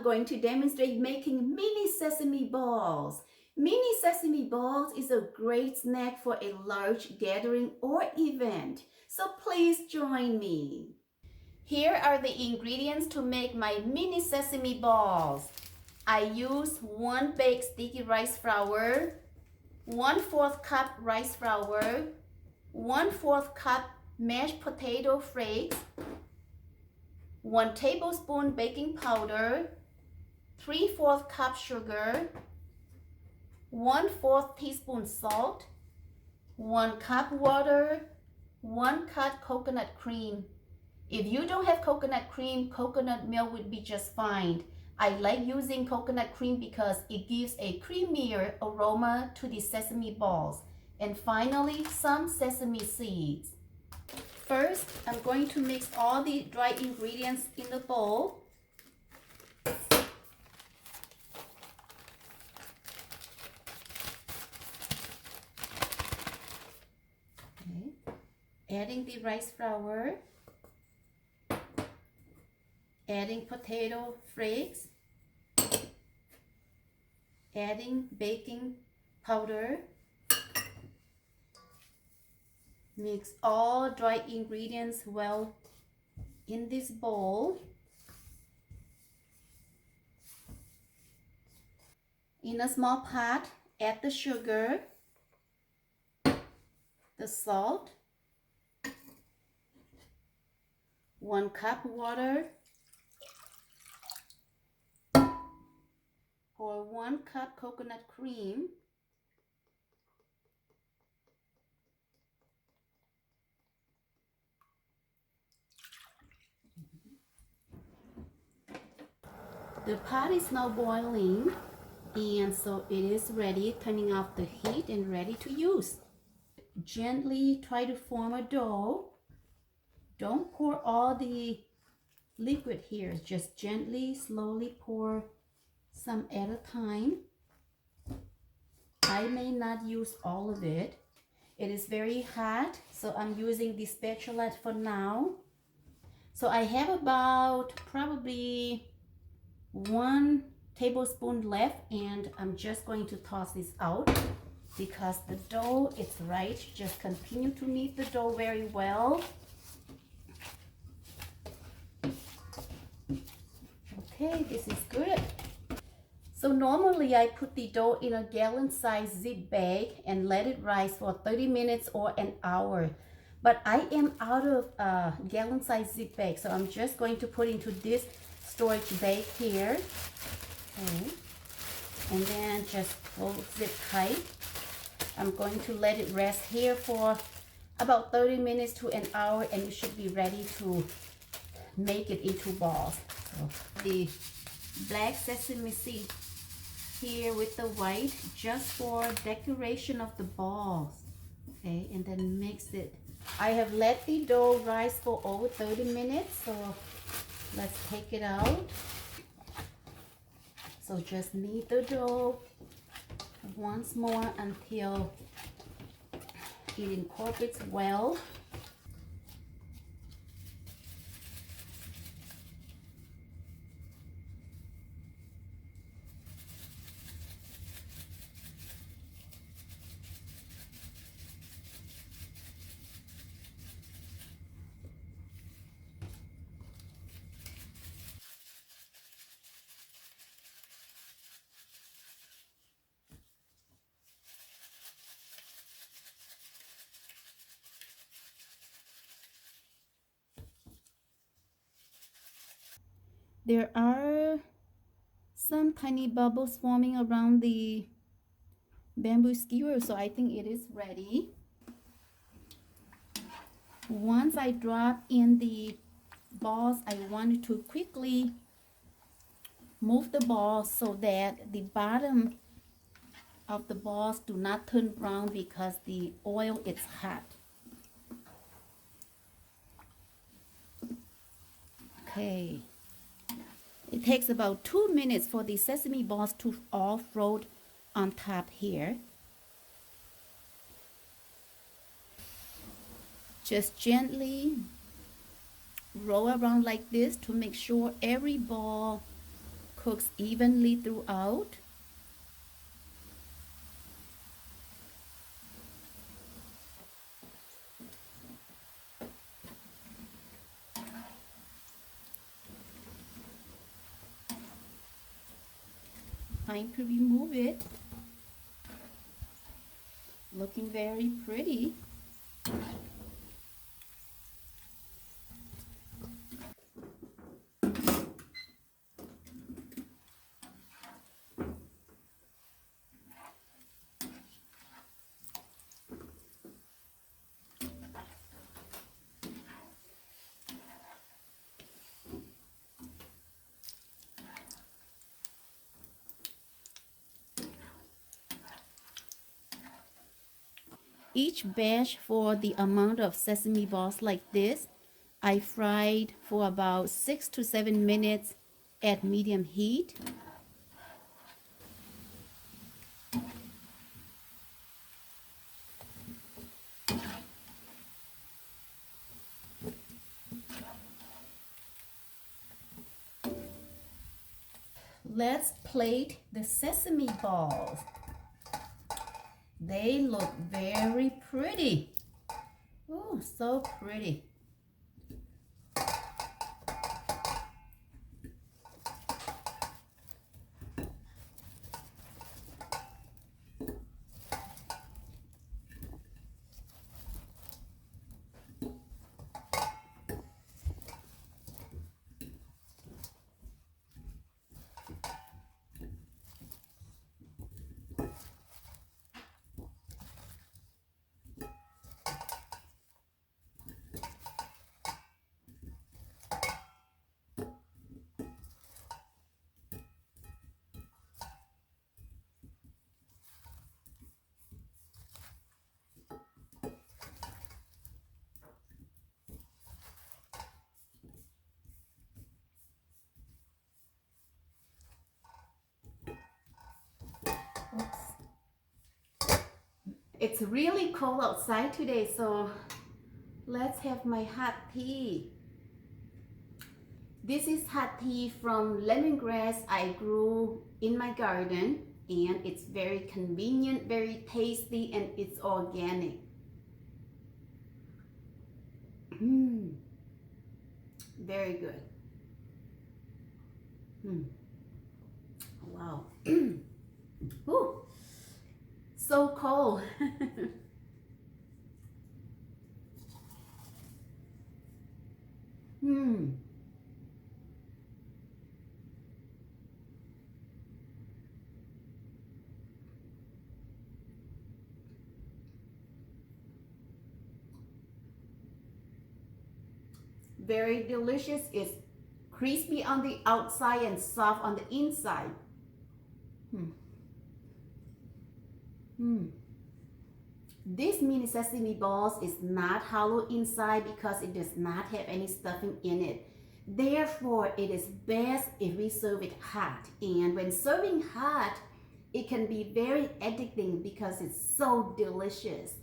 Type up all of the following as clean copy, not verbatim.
going to demonstrate making mini sesame balls. Mini sesame balls is a great snack for a large gathering or event, so please join me. Here are the ingredients to make my mini sesame balls. I use 1 baked sticky rice flour, 1/4 cup rice flour, 1/4 cup mashed potato flakes, 1 tablespoon baking powder, 3/4 cup sugar, 1/4 teaspoon salt, 1 cup water, 1 cup coconut cream. If you don't have coconut cream, coconut milk would be just fine. I like using coconut cream because it gives a creamier aroma to the sesame balls. And finally, some sesame seeds. First, I'm going to mix all the dry ingredients in the bowl. Okay. Adding the rice flour, adding potato flakes, adding baking powder. Mix all dry ingredients well in this bowl. In a small pot, add the sugar, the salt, 1 cup water, or 1 cup coconut cream, the pot is now boiling, and so it is ready, turning off the heat and ready to use. Gently try to form a dough. Don't pour all the liquid here, just gently, slowly pour some at a time. I may not use all of it. It is very hot, so I'm using the spatula for now. So I have about probably 1 tablespoon left, and I'm just going to toss this out because the dough is right. Just continue to knead the dough very well. Okay, this is good. So normally I put the dough in a gallon-sized zip bag and let it rise for 30 minutes or an hour. But I am out of a gallon-sized zip bag, so I'm just going to put into this storage bag here. Okay. And then just close it tight. I'm going to let it rest here for about 30 minutes to an hour, and you should be ready to make it into balls. So the black sesame seed here with the white, just for decoration of the balls. Okay, and then mix it. I have let the dough rise for over 30 minutes, so let's take it out. So just knead the dough once more until it incorporates well. There are some tiny bubbles forming around the bamboo skewer, so I think it is ready. Once I drop in the balls, I want to quickly move the balls so that the bottom of the balls do not turn brown because the oil is hot. Okay. It takes about 2 minutes for the sesame balls to all float on top here. Just gently roll around like this to make sure every ball cooks evenly throughout. Time to remove it. Looking very pretty. Each batch for the amount of sesame balls like this, I fried for about 6 to 7 minutes at medium heat. Let's plate the sesame balls. They look very pretty. Oh, so pretty. It's really cold outside today, so let's have my hot tea. This is hot tea from lemongrass I grew in my garden, and it's very convenient, very tasty, and it's organic. Very good. Wow. Ooh, so cold. Very delicious. It's crispy on the outside and soft on the inside. This mini sesame balls is not hollow inside because it does not have any stuffing in it. Therefore, it is best if we serve it hot. And when serving hot, it can be very addicting because it's so delicious.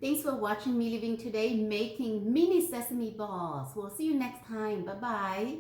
Thanks for watching me living today making mini sesame balls. We'll see you next time. Bye-bye.